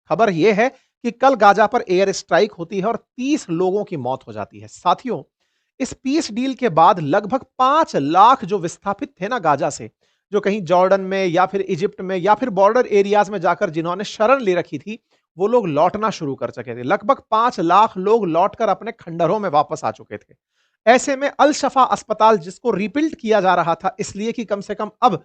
खबर यह है कि कल गाजा पर एयर स्ट्राइक होती है और 30 लोगों की मौत हो जाती है। साथियों, इस पीस डील के बाद लगभग 5 लाख जो विस्थापित थे ना गाजा से, जो कहीं जॉर्डन में या फिर इजिप्ट में या फिर बॉर्डर एरियाज में जाकर जिन्होंने शरण ले रखी थी, वो लोग लौटना शुरू कर चुके थे। लगभग 5 लाख लोग लौटकर अपने खंडहरों में वापस आ चुके थे। ऐसे में अल शफा अस्पताल, जिसको रिबिल्ड किया जा रहा था इसलिए कि कम से कम अब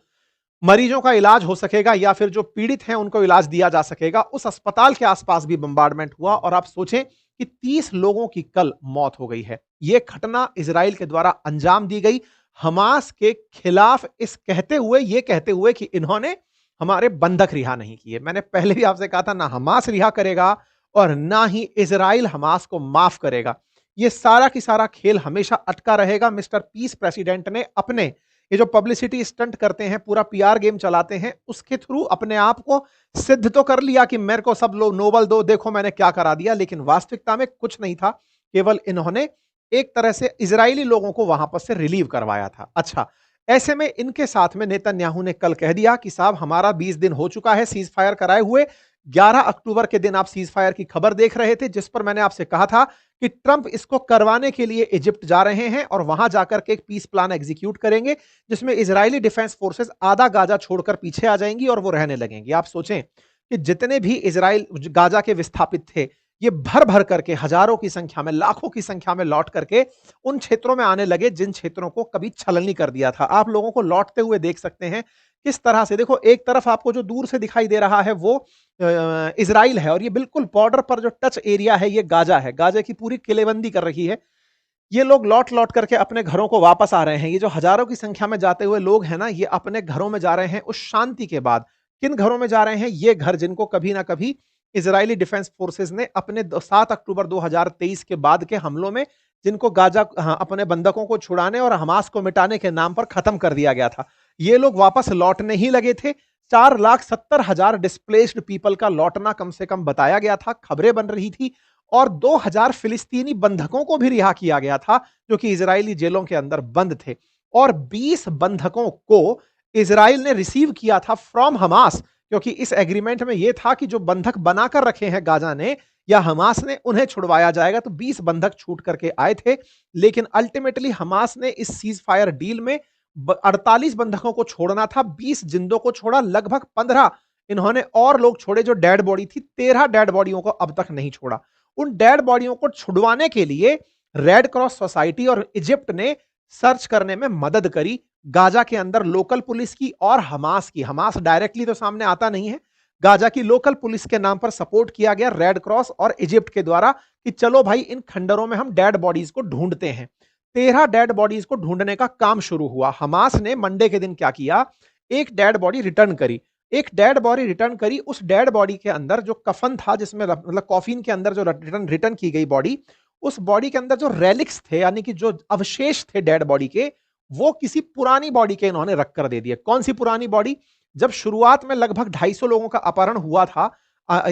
मरीजों का इलाज हो सकेगा या फिर जो पीड़ित हैं उनको इलाज दिया जा सकेगा, उस अस्पताल के आसपास भी बंबार्डमेंट हुआ और आप सोचें कि 30 लोगों की कल मौत हो गई है। यह घटना इजराइल के द्वारा अंजाम दी गई हमास के खिलाफ, इस कहते हुए, यह कहते हुए कि इन्होंने हमारे बंधक रिहा नहीं किए। मैंने पहले भी आपसे कहा था, ना हमास रिहा करेगा और ना ही इजराइल हमास को माफ करेगा। यह सारा की सारा खेल हमेशा अटका रहेगा। मिस्टर पीस प्रेसिडेंट ने अपने ये जो पब्लिसिटी स्टंट करते हैं, पूरा पीआर गेम चलाते हैं, उसके थ्रू अपने आप को सिद्ध तो कर लिया कि मेरे को सब लोग नोबल दो, देखो मैंने क्या करा दिया, लेकिन वास्तविकता में कुछ नहीं था। केवल इन्होंने एक तरह से इजरायली लोगों को वहां पर से रिलीव करवाया था। अच्छा, ऐसे में इनके साथ में नेतन्याहू ने कल कह दिया कि साहब हमारा 20 दिन हो चुका है सीज फायर कराए हुए। 11 अक्टूबर के दिन आप सीज फायर की खबर देख रहे थे, जिस पर मैंने आपसे कहा था कि ट्रंप इसको करवाने के लिए इजिप्ट जा रहे हैं और वहां जाकर के एक पीस प्लान एग्जीक्यूट करेंगे, जिसमें इजरायली डिफेंस फोर्सेस आधा गाजा छोड़कर पीछे आ जाएंगी और वो रहने लगेंगी। आप सोचें कि जितने भी इजराइल गाजा के विस्थापित थे, ये भर भर करके हजारों की संख्या में, लाखों की संख्या में लौट करके उन क्षेत्रों में आने लगे जिन क्षेत्रों को कभी छलनी कर दिया था। आप लोगों को लौटते हुए देख सकते हैं किस तरह से। देखो, एक तरफ आपको जो दूर से दिखाई दे रहा है वो इजराइल है और ये बिल्कुल बॉर्डर पर जो टच एरिया है ये गाजा है। गाजा की पूरी किलेबंदी कर रखी है। ये लोग लौट लौट करके अपने घरों को वापस आ रहे हैं। ये जो हजारों की संख्या में जाते हुए लोग हैं ना, ये अपने घरों में जा रहे हैं उस शांति के बाद। किन घरों में जा रहे हैं? ये घर जिनको कभी ना कभी इजरायली डिफेंस फोर्सेस ने अपने 7 अक्टूबर 2023 के बाद के हमलों में, जिनको गाजा, हाँ, अपने बंधकों को छुड़ाने और हमास को मिटाने के नाम पर खत्म कर दिया गया था, ये लोग वापस लौटने ही लगे थे। 4,70,000 डिस्प्लेस्ड पीपल का लौटना कम से कम बताया गया था, खबरें बन रही थी। और 2,000 फिलिस्तीनी बंधकों को भी रिहा किया गया था जो कि इजरायली जेलों के अंदर बंद थे। और 20 बंधकों को इजराइल ने रिसीव किया था फ्रॉम हमास, क्योंकि इस एग्रीमेंट में यह था कि जो बंधक बनाकर रखे हैं गाजा ने या हमास ने, उन्हें छुड़वाया जाएगा। तो 20 बंधक छूट करके आए थे, लेकिन अल्टीमेटली हमास ने इस सीज फायर डील में 48 बंधकों को छोड़ना था, 20 जिंदों को छोड़ा, लगभग 15 इन्होंने और लोग छोड़े जो डेड बॉडी थी। 13 डेड बॉडियों को अब तक नहीं छोड़ा। उन डेड बॉडियों को छुड़वाने के लिए रेड क्रॉस सोसाइटी और इजिप्ट ने सर्च करने में मदद करी, गाजा के अंदर लोकल पुलिस की और हमास की। हमास डायरेक्टली तो सामने आता नहीं है, गाजा की लोकल पुलिस के नाम पर सपोर्ट किया गया रेड क्रॉस और इजिप्ट के द्वारा कि चलो भाई इन खंडरों में हम डेड बॉडीज को ढूंढते हैं। 13 डेड बॉडीज को ढूंढने का काम शुरू हुआ। हमास ने मंडे के दिन क्या किया, एक डेड बॉडी रिटर्न करी। एक डेड बॉडी रिटर्न करी, उस डेड बॉडी के अंदर जो कफन था, जिसमें मतलब कॉफिन के अंदर जो रिटर्न की गई बॉडी, उस बॉडी के अंदर जो रेलिक्स थे, यानी कि जो अवशेष थे डेड बॉडी के, वो किसी पुरानी बॉडी के इन्होंने रख कर दे दिए। कौन सी पुरानी बॉडी? जब शुरुआत में लगभग 250 लोगों का अपहरण हुआ था,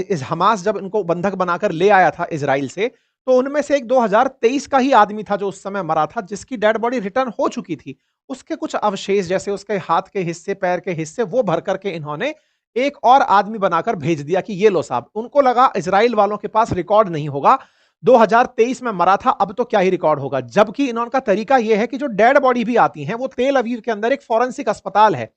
इस हमास जब इनको बंधक बनाकर ले आया था इजराइल से, तो उनमें से एक 2023 का ही आदमी था जो उस समय मरा था, जिसकी डेड बॉडी रिटर्न हो चुकी थी। उसके कुछ अवशेष, जैसे उसके हाथ के हिस्से, पैर के हिस्से, वो भर करके इन्होंने एक और आदमी बनाकर भेज दिया कि ये लो साहब। उनको लगा इजराइल वालों के पास रिकॉर्ड नहीं होगा, 2023 में मरा था, अब तो क्या ही रिकॉर्ड होगा। जबकि इनका तरीका यह है कि जो डेड बॉडी भी आती है वो तेल अवीव के अंदर एक फॉरेंसिक अस्पताल है,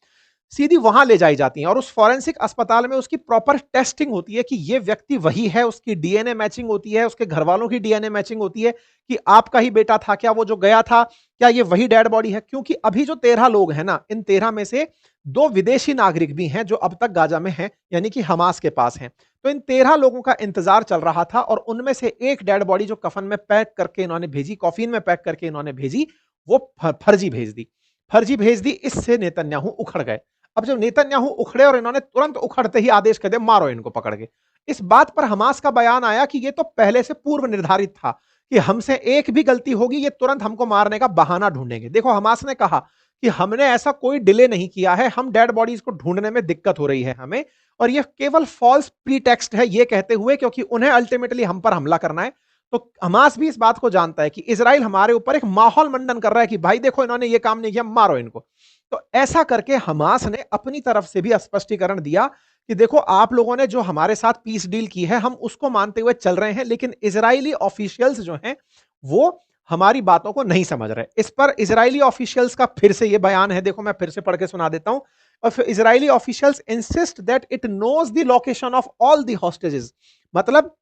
सीधी वहां ले जाई जाती हैं और उस फॉरेंसिक अस्पताल में उसकी प्रॉपर टेस्टिंग होती है कि ये व्यक्ति वही है, उसकी डीएनए मैचिंग होती है, उसके घर वालों की डीएनए मैचिंग होती है कि आपका ही बेटा था क्या वो जो गया था, क्या ये वही डेड बॉडी है। क्योंकि अभी जो 13 लोग हैं ना, इन 13 में से 2 विदेशी नागरिक भी हैं जो अब तक गाजा में हैं, यानी कि हमास के पास हैं। तो इन 13 लोगों का इंतजार चल रहा था और उनमें से एक डेड बॉडी जो कफन में पैक करके इन्होंने भेजी, कॉफिन में पैक करके इन्होंने भेजी, वो फर्जी भेज दी। फर्जी भेज दी, इससे नेतन्याहू उखड़ गए। अब जब नेतन्याहू उखड़े और इन्होंने तुरंत उखड़ते ही आदेश कर दिया, मारो इनको पकड़ के। इस बात पर हमास का बयान आया कि ये तो पहले से पूर्व निर्धारित था कि हमसे एक भी गलती होगी ये तुरंत हमको मारने का बहाना ढूंढेंगे। देखो, हमास ने कहा कि हमने ऐसा कोई डिले नहीं किया है, हम डेड बॉडीज को ढूंढने में दिक्कत हो रही है हमें, और ये केवल फॉल्स प्रीटेक्स्ट है, ये कहते हुए, क्योंकि उन्हें अल्टीमेटली हम पर हमला करना है। तो हमास भी इस बात को जानता है कि इजराइल हमारे ऊपर एक माहौल मंडन कर रहा है कि भाई देखो इन्होंने ये काम नहीं किया, मारो इनको। तो ऐसा करके हमास ने अपनी तरफ से भी स्पष्टीकरण दिया कि देखो आप लोगों ने जो हमारे साथ पीस डील की है हम उसको मानते हुए चल रहे हैं, लेकिन इजरायली ऑफिशियल्स जो हैं वो हमारी बातों को नहीं समझ रहे। इस पर इजरायली ऑफिशियल्स का फिर से ये बयान है, देखो मैं फिर से पढ़ के सुना देता हूं। और फिर Israeli officials insist that it knows the location of all the hostages. मतलब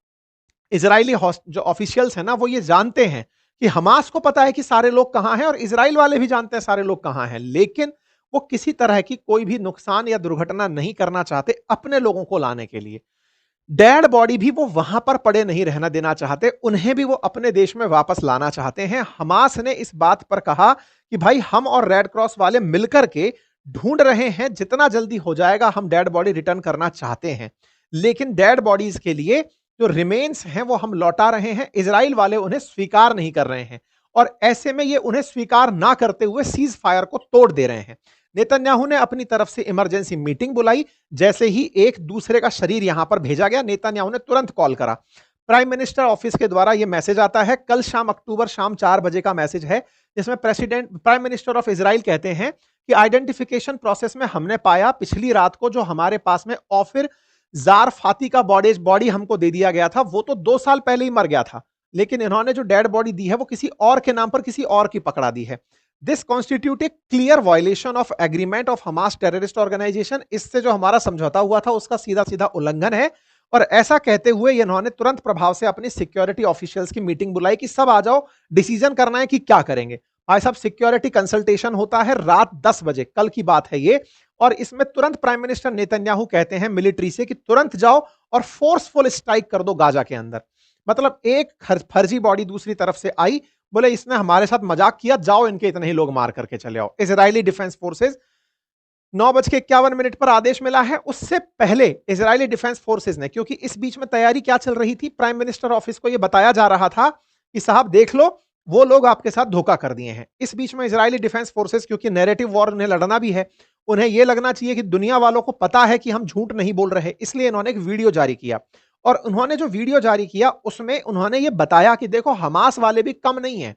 इजरायली जो ऑफिशियल्स हैं ना वो ये जानते हैं कि हमास को पता है कि सारे लोग कहां हैं और इजराइल वाले भी जानते हैं सारे लोग कहां हैं, लेकिन वो किसी तरह की कोई भी नुकसान या दुर्घटना नहीं करना चाहते अपने लोगों को लाने के लिए। डेड बॉडी भी वो वहां पर पड़े नहीं रहना देना चाहते, उन्हें भी वो अपने देश में वापस लाना चाहते हैं। हमास ने इस बात पर कहा कि भाई हम और रेड क्रॉस वाले मिलकर के ढूंढ रहे हैं, जितना जल्दी हो जाएगा हम डेड बॉडी रिटर्न करना चाहते हैं, लेकिन डेड बॉडीज के लिए जो रिमेन्स हैं वो हम लौटा रहे हैं। इजराइल वाले उन्हें स्वीकार नहीं कर रहे हैं और ऐसे में ये उन्हें स्वीकार ना करते हुए सीज फायर को तोड़ दे रहे हैं। नेतन्याहू ने अपनी तरफ से इमरजेंसी मीटिंग बुलाई। जैसे ही एक दूसरे का शरीर यहां पर भेजा गया, नेतन्याहू ने तुरंत कॉल करा। प्राइम मिनिस्टर ऑफिस के द्वारा यह मैसेज आता है, कल शाम अक्टूबर शाम 4 बजे का मैसेज है, जिसमें प्राइम मिनिस्टर ऑफ इजराइल कहते हैं कि आइडेंटिफिकेशन प्रोसेस में हमने पाया पिछली रात को जो हमारे पास में ऑफिर जार फाती का बॉडी हमको दे दिया गया था, वो तो 2 साल पहले ही मर गया था, लेकिन इन्होंने जो डेड बॉडी दी है वो किसी और के नाम पर किसी और की पकड़ा दी है। This constitute a clear violation of agreement of Hamas terrorist organisation. इससे जो हमारा समझौता हुआ था उसका सीधा सीधा उल्लंघन है। और ऐसा कहते हुए इन्होंने तुरंत प्रभाव से अपनी सिक्योरिटी ऑफिशियल्स की मीटिंग बुलाई कि सब आ जाओ, डिसीजन करना है कि क्या करेंगे। भाई साहब सिक्योरिटी कंसल्टेशन होता है रात 10 बजे, कल की बात है ये। और इसमें तुरंत प्राइम मिनिस्टर नेतन्याहू कहते हैं मिलिट्री से कि तुरंत जाओ और फोर्सफुल स्ट्राइक कर दो गाजा के अंदर। मतलब एक फर्जी बॉडी दूसरी तरफ से आई, बोले इसने हमारे साथ मजाक किया, जाओ इनके इतने ही लोग मार करके चले आओ। इजरायली डिफेंस फोर्सेज 9:51 पर आदेश मिला है। उससे पहले इजरायली डिफेंस फोर्सेज ने, क्योंकि इस बीच में तैयारी क्या चल रही थी, प्राइम मिनिस्टर ऑफिस को यह बताया जा रहा था कि साहब देख लो वो लोग आपके साथ धोखा कर दिए हैं। इस बीच में इजरायली डिफेंस फोर्सेज, क्योंकि नैरेटिव वॉर उन्हें लड़ना भी है, उन्हें यह लगना चाहिए कि दुनिया वालों को पता है कि हम झूठ नहीं बोल रहे, इसलिए इन्होंने एक वीडियो जारी किया। और उन्होंने जो वीडियो जारी किया उसमें उन्होंने ये बताया कि देखो हमास वाले भी कम नहीं है,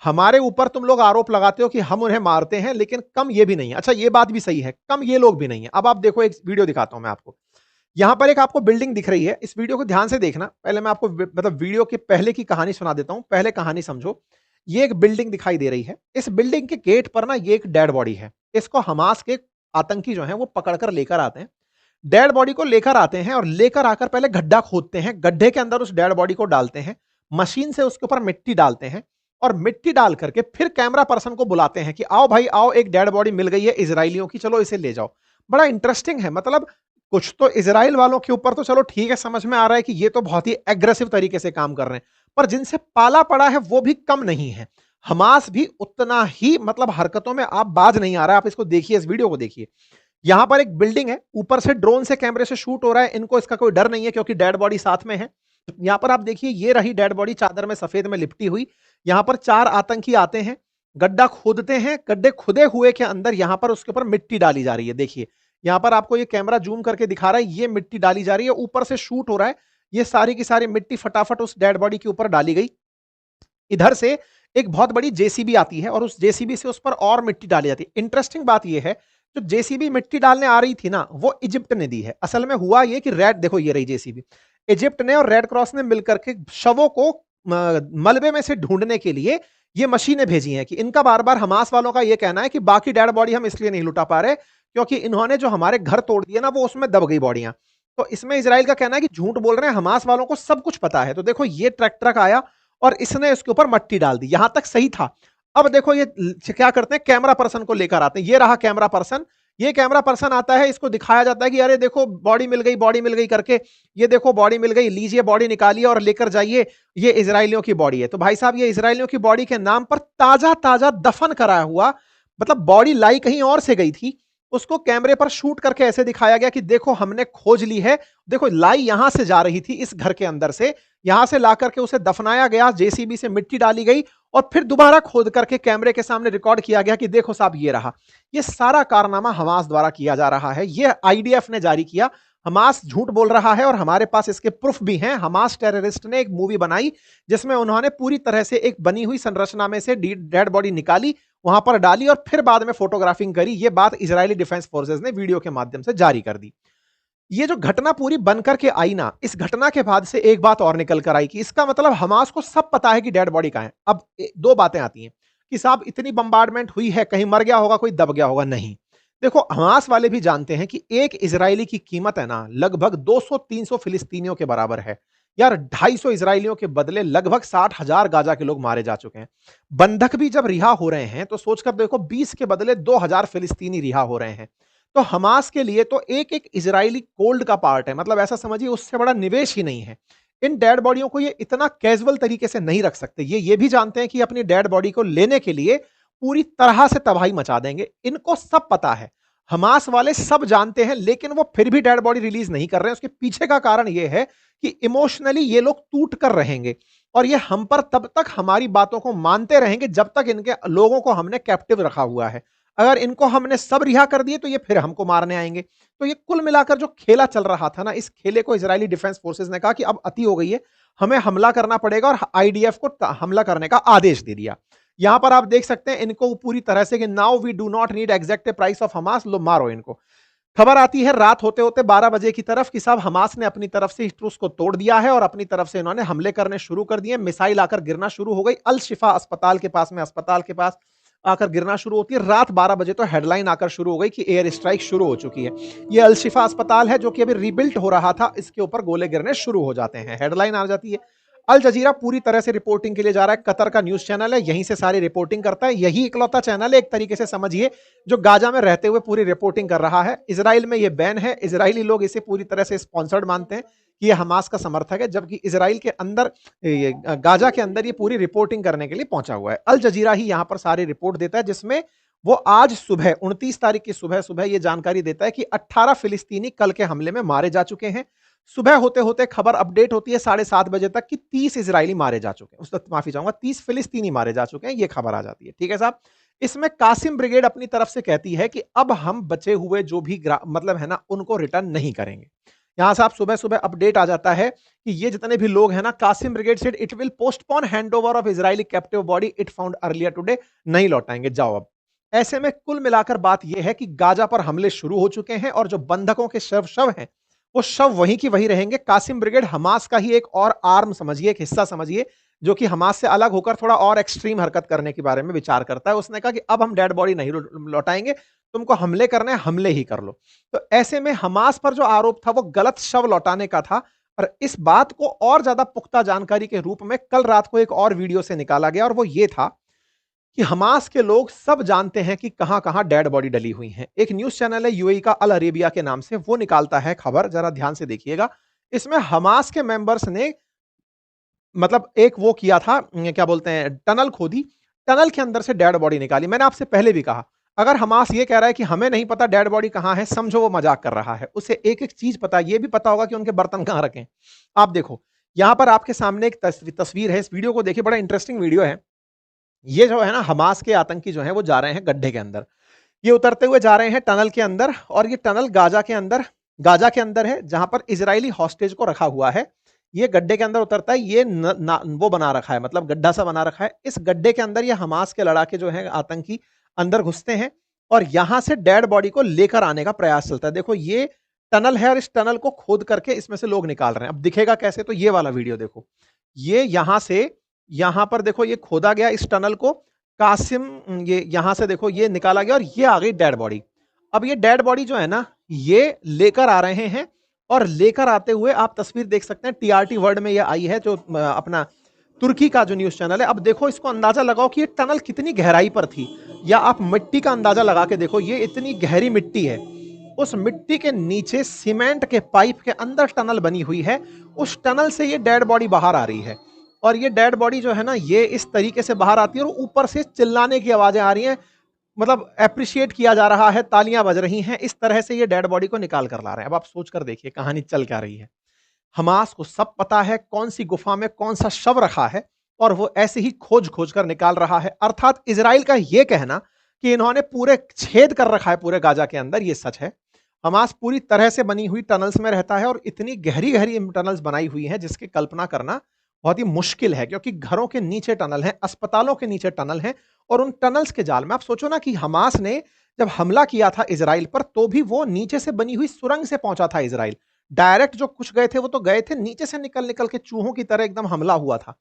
हमारे ऊपर तुम लोग आरोप लगाते हो कि हम उन्हें मारते हैं, लेकिन कम ये भी नहीं है। अच्छा ये बात भी सही है, कम ये लोग भी नहीं है। अब आप देखो एक वीडियो दिखाता हूं मैं आपको। यहां पर एक आपको बिल्डिंग दिख रही है, इस वीडियो को ध्यान से देखना। पहले मैं आपको मतलब वीडियो के पहले की कहानी सुना देता हूं, पहले कहानी समझो। ये एक बिल्डिंग दिखाई दे रही है, इस बिल्डिंग के गेट पर ना ये एक डेड बॉडी है। इसको हमास के आतंकी जो है वो पकड़कर लेकर आते हैं। डेड बॉडी को लेकर आते हैं और लेकर आकर पहले गड्ढा खोदते हैं, गड्ढे के अंदर उस डेड बॉडी को डालते हैं, मशीन से उसके ऊपर मिट्टी डालते हैं और मिट्टी डाल करके फिर कैमरा पर्सन को बुलाते हैं कि आओ भाई आओ, एक डेड बॉडी मिल गई है इजराइलियों की, चलो इसे ले जाओ। बड़ा इंटरेस्टिंग है। मतलब कुछ तो इजराइल वालों के ऊपर तो चलो ठीक है, समझ में आ रहा है कि ये तो बहुत ही एग्रेसिव तरीके से काम कर रहे हैं, पर जिनसे पाला पड़ा है वो भी कम नहीं है। हमास भी उतना ही मतलब हरकतों में आप बाज नहीं आ रहा है। आप इसको देखिए, इस वीडियो को देखिए। यहां पर एक बिल्डिंग है, ऊपर से ड्रोन से कैमरे से शूट हो रहा है, इनको इसका कोई डर नहीं है क्योंकि डेड बॉडी साथ में है। यहां पर आप देखिए, ये रही डेड बॉडी चादर में सफेद में लिपटी हुई। यहां पर 4 आतंकी आते हैं, गड्ढा खोदते हैं, गड्ढे खुदे हुए के अंदर यहां पर उसके ऊपर मिट्टी डाली जा रही है। देखिए यहां पर आपको ये कैमरा जूम करके दिखा रहा है, ये मिट्टी डाली जा रही है, ऊपर से शूट हो रहा है। ये सारी की सारी मिट्टी फटाफट उस डेड बॉडी के ऊपर डाली गई। इधर से एक बहुत बड़ी जेसीबी आती है और उस जेसीबी से उस पर और मिट्टी डाली जाती है। इंटरेस्टिंग बात यह है, जो जेसीबी मिट्टी डालने आ रही थी ना, वो इजिप्ट ने दी है। असल में हुआ ये कि रेड, देखो ये रही जेसीबी, इजिप्ट ने और रेड क्रॉस ने मिलकर के शवों को मलबे में से ढूंढने के लिए ये मशीनें भेजी हैं। कि इनका बार बार हमास वालों का ये कहना है कि बाकी डेड बॉडी हम इसलिए नहीं लुटा पा रहे क्योंकि इन्होंने जो हमारे घर तोड़ दिए ना, वो उसमें दब गई बॉडियां। तो इसमें इजराइल का कहना है कि झूठ बोल रहे हैं, हमास वालों को सब कुछ पता है। तो देखो ये ट्रक आया और इसने इसके ऊपर मट्टी डाल दी, यहां तक सही था। अब देखो ये क्या करते हैं, कैमरा पर्सन को लेकर आते हैं। ये रहा कैमरा पर्सन, ये कैमरा पर्सन आता है, इसको दिखाया जाता है कि अरे देखो बॉडी मिल गई, बॉडी मिल गई करके। ये देखो बॉडी मिल गई, लीजिए बॉडी निकालिए और लेकर जाइए, ये इजराइलियों की बॉडी है। तो भाई साहब ये इजराइलियों की बॉडी के नाम पर ताजा ताजा दफन कराया हुआ, मतलब बॉडी लाई कहीं और से गई थी, उसको कैमरे पर शूट करके ऐसे दिखाया गया कि देखो हमने खोज ली है। देखो लाई यहां से जा रही थी इस घर के अंदर से, यहां से ला करके उसे दफनाया गया, जेसीबी से मिट्टी डाली गई और फिर दोबारा खोद करके कैमरे के सामने रिकॉर्ड किया गया कि देखो साहब ये रहा। ये सारा कारनामा हमास द्वारा किया जा रहा है, ये आईडीएफ ने जारी किया। हमास झूठ बोल रहा है और हमारे पास इसके प्रूफ भी हैं। हमास टेररिस्ट ने एक मूवी बनाई जिसमें उन्होंने पूरी तरह से एक बनी हुई संरचना में से डेड बॉडी निकाली, वहां पर डाली और फिर बाद में फोटोग्राफिंग करी। ये बात इजरायली डिफेंस फोर्सेस ने वीडियो के माध्यम से जारी कर दी। ये जो घटना पूरी बनकर के आई ना, इस घटना के बाद से एक बात और निकल कर आई कि इसका मतलब हमास को सब पता है कि डेड बॉडी कहाँ है। अब दो बातें आती हैं कि साहब इतनी बम्बार्डमेंट हुई है, कहीं मर गया होगा, कोई दब गया होगा। नहीं, देखो हमास वाले भी जानते हैं कि एक इजरायली की कीमत है ना लगभग 200-300 फिलिस्तीनियों के बराबर है। यार 250 इजरायलियों के बदले लगभग 60,000 गाजा के लोग मारे जा चुके हैं। बंधक भी जब रिहा हो रहे हैं तो सोचकर देखो 20 के बदले 2000 फिलिस्तीनी रिहा हो रहे हैं। तो हमास के लिए तो एक एक इजरायली गोल्ड का पार्ट है, मतलब ऐसा समझिए उससे बड़ा निवेश ही नहीं है। इन डेड बॉडियों को ये इतना कैजुअल तरीके से नहीं रख सकते। ये भी जानते हैं कि अपनी डेड बॉडी को लेने के लिए पूरी तरह से तबाही मचा देंगे। इनको सब पता है, हमास वाले सब जानते हैं, लेकिन वो फिर भी डेड बॉडी रिलीज नहीं कर रहे हैं। उसके पीछे का कारण ये है कि इमोशनली ये लोग टूट कर रहेंगे और ये हम पर तब तक हमारी बातों को मानते रहेंगे जब तक इनके लोगों को हमने कैप्टिव रखा हुआ है। अगर इनको हमने सब रिहा कर दिए तो ये फिर हमको मारने आएंगे। तो ये कुल मिलाकर जो खेला चल रहा था ना, इस खेले को इजरायली डिफेंस फोर्सेस ने कहा कि अब अति हो गई है, हमें हमला करना पड़ेगा और आईडीएफ को हमला करने का आदेश दे दिया। यहां पर आप देख सकते हैं इनको पूरी तरह से कि now we do not need exact price of Hamas, लो मारो इनको। खबर आती है रात होते होते 12 बजे की तरफ कि साहब हमास ने अपनी तरफ से इस ट्रूस को तोड़ दिया है और अपनी तरफ से इन्होंने हमले करने शुरू कर दिए। मिसाइल आकर गिरना शुरू हो गई। अल शिफा अस्पताल के पास में, अस्पताल के पास आकर गिरना शुरू होती है। रात 12 बजे तो हेडलाइन आकर शुरू हो गई कि एयर स्ट्राइक शुरू हो चुकी है। ये अल शिफा अस्पताल है जो कि अभी रिबिल्ट हो रहा था, इसके ऊपर गोले गिरने शुरू हो जाते हैं। हेडलाइन आ जाती है। अल जजीरा पूरी तरह से रिपोर्टिंग के लिए जा रहा है। कतर का न्यूज चैनल है, यहीं से सारी रिपोर्टिंग करता है। यही इकलौता चैनल है एक तरीके से समझिए जो गाजा में रहते हुए पूरी रिपोर्टिंग कर रहा है। इजराइल में ये बैन है। इजरायली लोग इसे पूरी तरह से स्पॉन्सर्ड मानते हैं कि ये हमास का समर्थक है, जबकि इजराइल के अंदर, ये गाजा के अंदर ये पूरी रिपोर्टिंग करने के लिए पहुंचा हुआ है। अल जजीरा ही यहां पर सारी रिपोर्ट देता है, जिसमें वो आज सुबह 29 तारीख की सुबह सुबह ये जानकारी देता है कि 18 फिलिस्तीनी कल के हमले में मारे जा चुके हैं। सुबह होते होते खबर अपडेट होती है 7:30 बजे तक कि 30 इजरायली मारे जा चुके हैं, उस माफी चाहूंगा 30 फिलिस्तीनी मारे जा चुके हैं। ये खबर आ जाती है। ठीक है साहब। इसमें कासिम ब्रिगेड अपनी तरफ से कहती है कि अब हम बचे हुए जो भी मतलब है ना उनको रिटर्न नहीं करेंगे। यहां से आप सुबह सुबह अपडेट आ जाता है कि ये जितने भी लोग हैं ना, Qassam brigade said it will postpone handover of Israeli captive body it found earlier today, नहीं लौटाएंगे, जाओ अब। ऐसे में कुल मिलाकर बात यह है कि गाजा पर हमले शुरू हो चुके हैं और जो बंधकों के शव हैं वो शव वहीं की वहीं रहेंगे। कासिम ब्रिगेड हमास का ही एक और आर्म समझिए, एक हिस्सा समझिए, जो कि हमास से अलग होकर थोड़ा और एक्सट्रीम हरकत करने के बारे में विचार करता है। उसने कहा कि अब हम डेड बॉडी नहीं लौटाएंगे, तुमको हमले करने हैं, हमले ही कर लो। तो ऐसे में हमास पर जो आरोप था वो गलत शव लौटाने का था। और इस बात को और ज्यादा पुख्ता जानकारी के रूप में कल रात को एक और वीडियो से निकाला गया और वो ये था कि हमास के लोग सब जानते हैं कि कहां कहां डेड बॉडी डली हुई हैं। एक न्यूज चैनल है यूएई का, अल अरेबिया के नाम से, वो निकालता है खबर, जरा ध्यान से देखिएगा। इसमें हमास के मेंबर्स ने मतलब एक वो किया था, क्या बोलते हैं, टनल खोदी, टनल के अंदर से डेड बॉडी निकाली। मैंने आपसे पहले भी कहा, अगर हमास ये कह रहा है कि हमें नहीं पता डेड बॉडी कहां है, समझो वो मजाक कर रहा है। उसे एक एक चीज पता, ये भी पता होगा कि उनके बर्तन कहां रखें। आप देखो यहां पर आपके सामने एक तस्वीर है, इस वीडियो को देखिए, बड़ा इंटरेस्टिंग वीडियो है। ये जो है ना, हमास के आतंकी जो है वो जा रहे हैं गड्ढे के अंदर, ये उतरते हुए जा रहे हैं टनल के अंदर, और ये टनल गाजा के अंदर है जहां पर इजरायली हॉस्टेज को रखा हुआ है। ये गड्ढे के अंदर उतरता है, ये वो बना रखा है, मतलब गड्ढा सा बना रखा है। इस गड्ढे के अंदर ये हमास के लड़ाके जो है आतंकी अंदर घुसते हैं और यहां से डेड बॉडी को लेकर आने का प्रयास चलता है। देखो ये टनल है और इस टनल को खोद करके इसमें से लोग निकाल रहे हैं। अब दिखेगा कैसे, तो ये वाला वीडियो देखो। ये यहां से, यहां पर देखो ये खोदा गया इस टनल को, कासिम, ये यहां से देखो ये निकाला गया और ये आ गई डेड बॉडी। अब ये डेड बॉडी जो है ना, ये लेकर आ रहे हैं और लेकर आते हुए आप तस्वीर देख सकते हैं, टीआरटी वर्ल्ड में ये आई है, जो अपना तुर्की का जो न्यूज चैनल है। अब देखो इसको अंदाजा लगाओ कि ये टनल कितनी गहराई पर थी, या आप मिट्टी का अंदाजा लगा के देखो, ये इतनी गहरी मिट्टी है। उस मिट्टी के नीचे सीमेंट के पाइप के अंदर टनल बनी हुई है, उस टनल से ये डेड बॉडी बाहर आ रही है। और ये डेड बॉडी जो है ना, ये इस तरीके से बाहर आती है और ऊपर से चिल्लाने की आवाजें आ रही हैं, मतलब अप्रिशिएट किया जा रहा है, तालियां बज रही हैं। इस तरह से ये डेड बॉडी को निकाल कर ला रहे हैं। अब आप सोच कर देखिए कहानी चल क्या रही है। हमास को सब पता है कौन सी गुफा में कौन सा शव रखा है, और वो ऐसे ही खोज खोज कर निकाल रहा है। अर्थात इजराइल का ये कहना कि इन्होंने पूरे छेद कर रखा है पूरे गाजा के अंदर, ये सच है। हमास पूरी तरह से बनी हुई टनल्स में रहता है और इतनी गहरी गहरी टनल्स बनाई हुई हैं जिसकी कल्पना करना बहुत ही मुश्किल है, क्योंकि घरों के नीचे टनल हैं, अस्पतालों के नीचे टनल हैं, और उन टनल्स के जाल में आप सोचो ना कि हमास ने जब हमला किया था इजराइल पर तो भी वो नीचे से बनी हुई सुरंग से पहुंचा था इजराइल। डायरेक्ट जो कुछ गए थे वो तो गए थे, नीचे से निकल निकल के चूहों की तरह एकदम हमला हुआ था।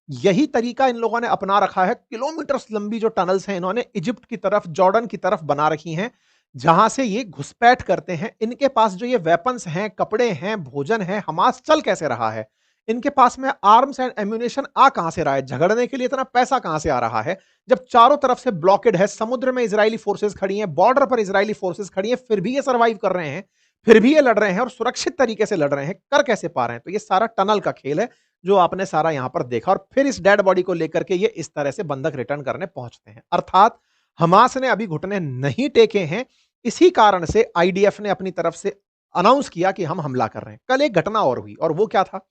यही तरीका इन लोगों ने अपना रखा है। किलोमीटर लंबी जो टनल्स हैं इन्होंने इजिप्ट की तरफ, जॉर्डन की तरफ बना रखी हैं, जहां से ये घुसपैठ करते हैं। इनके पास जो ये वेपन्स हैं, कपड़े हैं, भोजन है, हमास चल कैसे रहा है? इनके पास में आर्म्स एंड एम्यूनेशन आ कहां से रहा है? झगड़ने के लिए इतना पैसा कहां से आ रहा है? जब चारों तरफ से ब्लॉकेड है, समुद्र में इजरायली फोर्सेस खड़ी हैं, बॉर्डर पर इजरायली फोर्सेस खड़ी हैं, फिर भी ये सर्वाइव कर रहे हैं, फिर भी ये लड़ रहे हैं और सुरक्षित तरीके से लड़ रहे हैं। कर कैसे पा रहे हैं? तो ये सारा टनल का खेल है, जो आपने सारा यहां पर देखा। और फिर इस डेड बॉडी को लेकर के ये इस तरह से बंधक रिटर्न करने पहुंचते हैं। अर्थात हमास ने अभी घुटने नहीं टेके हैं। इसी कारण से आईडीएफ ने अपनी तरफ से अनाउंस किया कि हम हमला कर रहे हैं। कल एक घटना और हुई, और वो क्या था?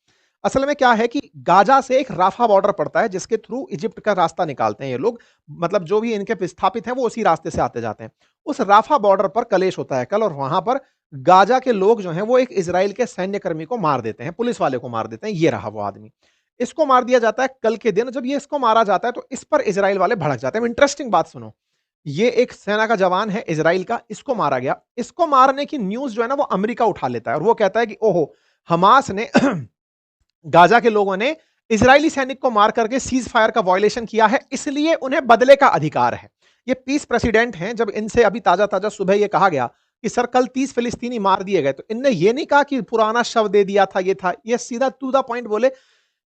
असल में क्या है कि गाजा से एक राफा बॉर्डर पड़ता है, जिसके थ्रू इजिप्ट का रास्ता निकालते हैं ये लोग। मतलब जो भी इनके विस्थापित हैं वो उसी रास्ते से आते जाते हैं। उस राफा बॉर्डर पर कलेश होता है कल, और वहां पर गाजा के लोग जो हैं वो एक इजराइल के सैन्य कर्मी को मार देते हैं, पुलिस वाले को मार देते हैं। ये रहा वो आदमी। इसको मार दिया जाता है कल के दिन। जब ये इसको मारा जाता है तो इस पर इजराइल वाले भड़क जाते हैं। इंटरेस्टिंग बात सुनो, ये एक सेना का जवान है इजराइल का, इसको मारा गया। इसको मारने की न्यूज जो है ना वो अमेरिका उठा लेता है, और वो कहता है कि ओहो, हमास ने गाजा के लोगों ने इजरायली सैनिक को मार करके सीज फायर का वायलेशन किया है, इसलिए उन्हें बदले का अधिकार है। ये पीस प्रेसिडेंट हैं। जब इनसे अभी ताजा ताजा सुबह ये कहा गया कि सर कल 30 फिलिस्तीनी मार दिए गए, तो इनने ये नहीं कहा कि पुराना शव दे दिया था, ये था। ये सीधा टू द पॉइंट बोले,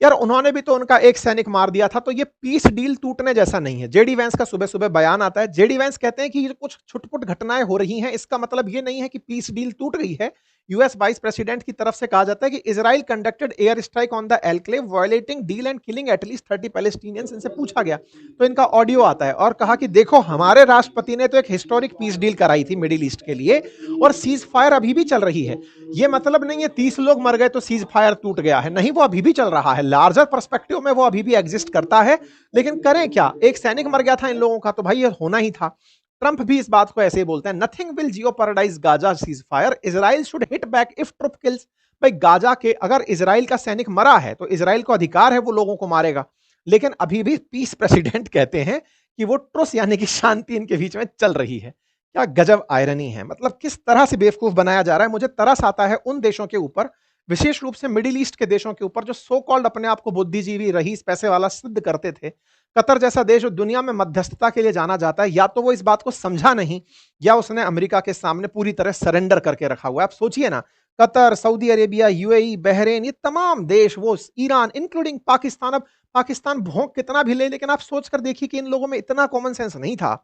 यार उन्होंने भी तो उनका एक सैनिक मार दिया था, तो ये पीस डील टूटने जैसा नहीं है। जेडी वैंस का सुबह सुबह बयान आता है। जेडी वैंस कहते हैं कि ये कुछ छुटपुट घटनाएं हो रही हैं, इसका मतलब ये नहीं है कि पीस डील टूट गई है। यूएस वाइस प्रेसिडेंट की तरफ से कहा जाता है कि Israel conducted air strike on the enclave violating deal and killing at least 30 Palestinians. इनसे पूछा गया तो इनका ऑडियो आता है, और कहा कि देखो हमारे राष्ट्रपति ने तो एक हिस्टोरिक पीस डील कराई थी मिडिल ईस्ट के लिए, और सीज फायर अभी भी चल रही है। ये मतलब नहीं है 30 लोग मर गए तो सीज फायर टूट गया है, नहीं, वो अभी भी चल रहा है। लार्जर पर्सपेक्टिव में वो अभी भी एग्जिस्ट करता है। लेकिन करें क्या, एक सैनिक मर गया था इन लोगों का, तो भाई ये होना ही था। ट्रंप भी इस बात को ऐसे ही बोलते हैं, nothing will jeopardise Gaza cease fire, Israel should hit back if troop kills. भाई गाजा के अगर इजराइल का सैनिक मरा है तो इजराइल को अधिकार है वो लोगों को मारेगा। लेकिन अभी भी पीस प्रेसिडेंट कहते हैं कि वो ट्रुस यानी कि शांति इनके बीच में चल रही है। क्या गजब आयरनी है, मतलब किस तरह से बेवकूफ बनाया जा रहा है। मुझे तरस आता है उन देशों के ऊपर, विशेष रूप से मिडिल ईस्ट के देशों के ऊपर, जो सो कॉल्ड अपने आप को बुद्धिजीवी, रईस, पैसे वाला सिद्ध करते थे। कतर जैसा देश जो दुनिया में मध्यस्थता के लिए जाना जाता है, या तो वो इस बात को समझा नहीं, या उसने अमेरिका के सामने पूरी तरह सरेंडर करके रखा हुआ है। आप सोचिए ना, Qatar, Saudi Arabia, UAE, Bahrain, ये तमाम देश, वो ईरान, इंक्लूडिंग पाकिस्तान। अब पाकिस्तान भोंक कितना भी ले, लेकिन आप सोचकर देखिए कि इन लोगों में इतना कॉमन सेंस नहीं था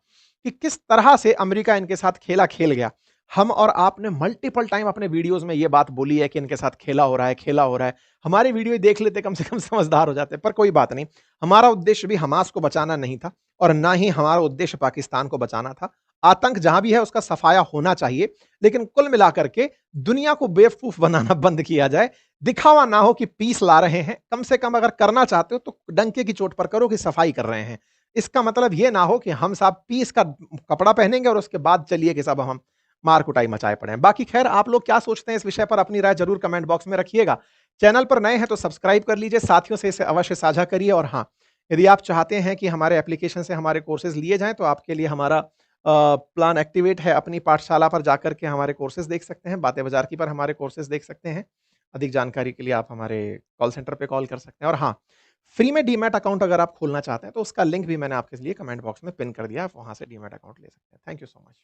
कि किस तरह से अमेरिका इनके साथ खेला खेल गया। हम और आपने मल्टीपल टाइम अपने वीडियोस में ये बात बोली है कि इनके साथ खेला हो रहा है, खेला हो रहा है। हमारी वीडियो देख लेते, कम से कम समझदार हो जाते। पर कोई बात नहीं, हमारा उद्देश्य भी हमास को बचाना नहीं था, और ना ही हमारा उद्देश्य पाकिस्तान को बचाना था। आतंक जहां भी है उसका सफाया होना चाहिए, लेकिन कुल मिलाकर के दुनिया को बेवकूफ बनाना बंद किया जाए। दिखावा ना हो कि पीस ला रहे हैं, कम से कम अगर करना चाहते हो तो डंके की चोट पर करो कि सफाई कर रहे हैं। इसका मतलब ये ना हो कि हम साहब पीस का कपड़ा पहनेंगे और उसके बाद चलिए कि सब हम मार कुटाई मचाए पड़े हैं। बाकी खैर, आप लोग क्या सोचते हैं इस विषय पर, अपनी राय जरूर कमेंट बॉक्स में रखिएगा। चैनल पर नए हैं तो सब्सक्राइब कर लीजिए, साथियों से इसे अवश्य साझा करिए। और हाँ, यदि आप चाहते हैं कि हमारे एप्लीकेशन से हमारे कोर्सेज लिए जाएं, तो आपके लिए हमारा प्लान एक्टिवेट है। अपनी पाठशाला पर जाकर के हमारे कोर्सेज देख सकते हैं, बातें बाजार की पर हमारे कोर्सेज देख सकते हैं। अधिक जानकारी के लिए आप हमारे कॉल सेंटर पे कॉल कर सकते हैं। और हाँ, फ्री में डीमैट अकाउंट अगर आप खोलना चाहते हैं तो उसका लिंक भी मैंने आपके लिए कमेंट बॉक्स में पिन कर दिया, आप वहां से डीमैट अकाउंट ले सकते हैं। Thank you so much.